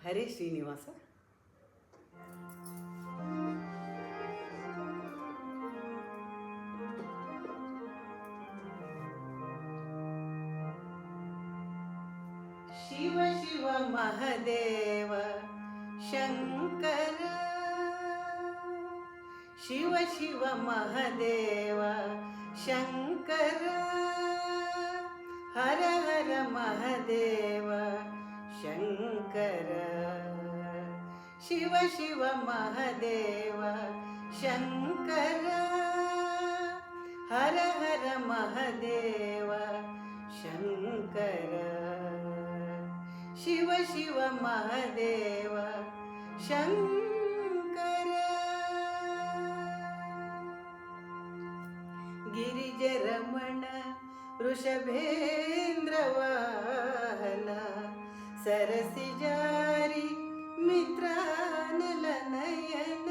ಹರೇ ಶ್ರೀನಿವಾಸ. ಶಿವ ಶಿವ ಮಹದೇವ ಶಂಕರ, ಶಿವ ಶಿವ ಮಹದೇವ ಶಂಕರ, ಹರ ಹರ ಮಹದೇವ ಶಂಕರ, ಶಿವ ಶಿವ ಮಹದೇವ ಶಂಕರ, ಹರ ಹರ ಮಹದೇವ ಶಂಕರ, ಶಿವ ಶಿವ ಮಹದೇವ ಶಂಕರ. ಗಿರಿಜರಮಣ ವೃಷಭೇಂದ್ರ ವಾಹನ, ಸರಸಿಜಾರಿ ಮಿತ್ರಾನಲ ನಯನ.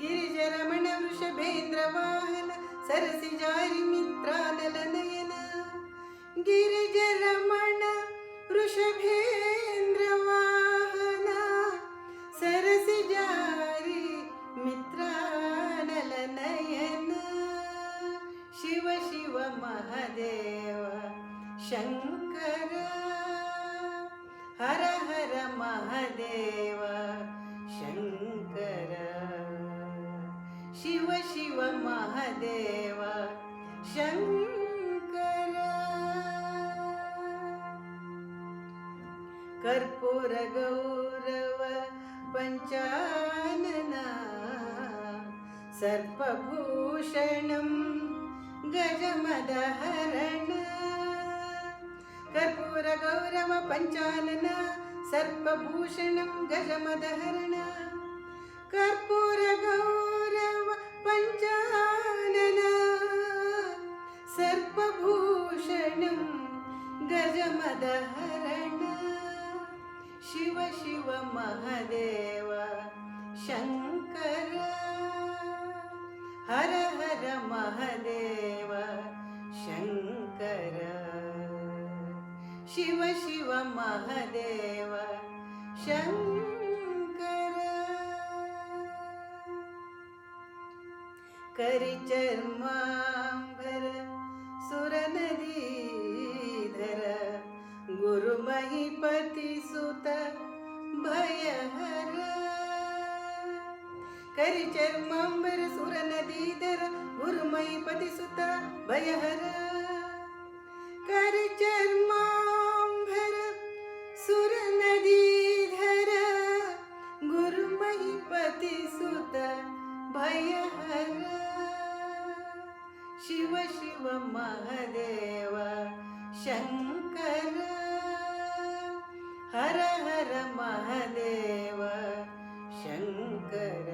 ಗಿರಿಜರಮಣ ವೃಷಭೇಂದ್ರ ವಾಹನ, ಸರಸಿಜಾರಿ ಮಿತ್ರಾನಲ ನಯನ. ಗಿರಿಜರಮಣ ವೃಷಭೇಂದ್ರ ವಾಹನ, ಸರಸಿಜಾರಿ ಮಿತ್ರಾನಲ ನಯನ, ಶಿವ ಶಿವ ಮಹದೇವ ಶಂಕರ, ಹರ ಹರ ಮಹದೇವ ಶಂಕರ, ಶಿವ ಶಿವ ಮಹದೇವ ಶಂಕರ. ಕರ್ಪೂರ ಗೌರವ ಪಂಚಾನನ, ಸರ್ಪಭೂಷಣಂ ಗಜಮದಹರಣ. ಕರ್ಪೂರ ಗೌರವ ಪಂಚಾನನ, ಸರ್ಪಭೂಷಣಂ ಗಜಮದಹರಣ. ಕರ್ಪೂರ ಗೌರವ ಪಂಚಾನನ, ಸರ್ಪಭೂಷಣಂ ಗಜಮದಹರಣ, ಶಿವ ಶಿವ ಮಹದೇವ ಶಂಕರ, ಹರ ಹರ ಮಹದೇವ ಶಂಕರ, ಶಿವ ಶಿವ ಮಹದೇವ ಶಂಕರ. ಕರಿಚರ್ಮಾಂಬರ ಸುರನದೀಧರ, ಗುರುಮಹಿಪತಿ ಸುತ ಭಯಹರ. ಕರಿಚರ್ಮಾಂಬರ ಸುರನದೀಧರ, ಗುರುಮಹಿಪತಿ ಸುತ ಭಯಹರ. ಕರಿಚರ್ಮಾಂಬರ ಸುರನದೀಧರ, ಗುರುಮಹಿಪತಿ ಸುತ ಭಯಹರ, ಶಿವ ಶಿವ ಮಹದೇವ ಶಂಕರ, ಹರ ಹರ ಮಹದೇವ ಶಂಕರ,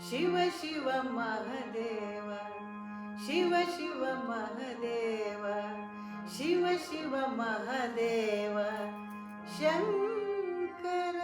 ಶಿವ ಶಿವ ಮಹದೇವ, ಶಿವ ಶಿವ ಮಹದೇವ, ಶಿವ ಶಿವ ಮಹದೇವ ಶಂಕರ.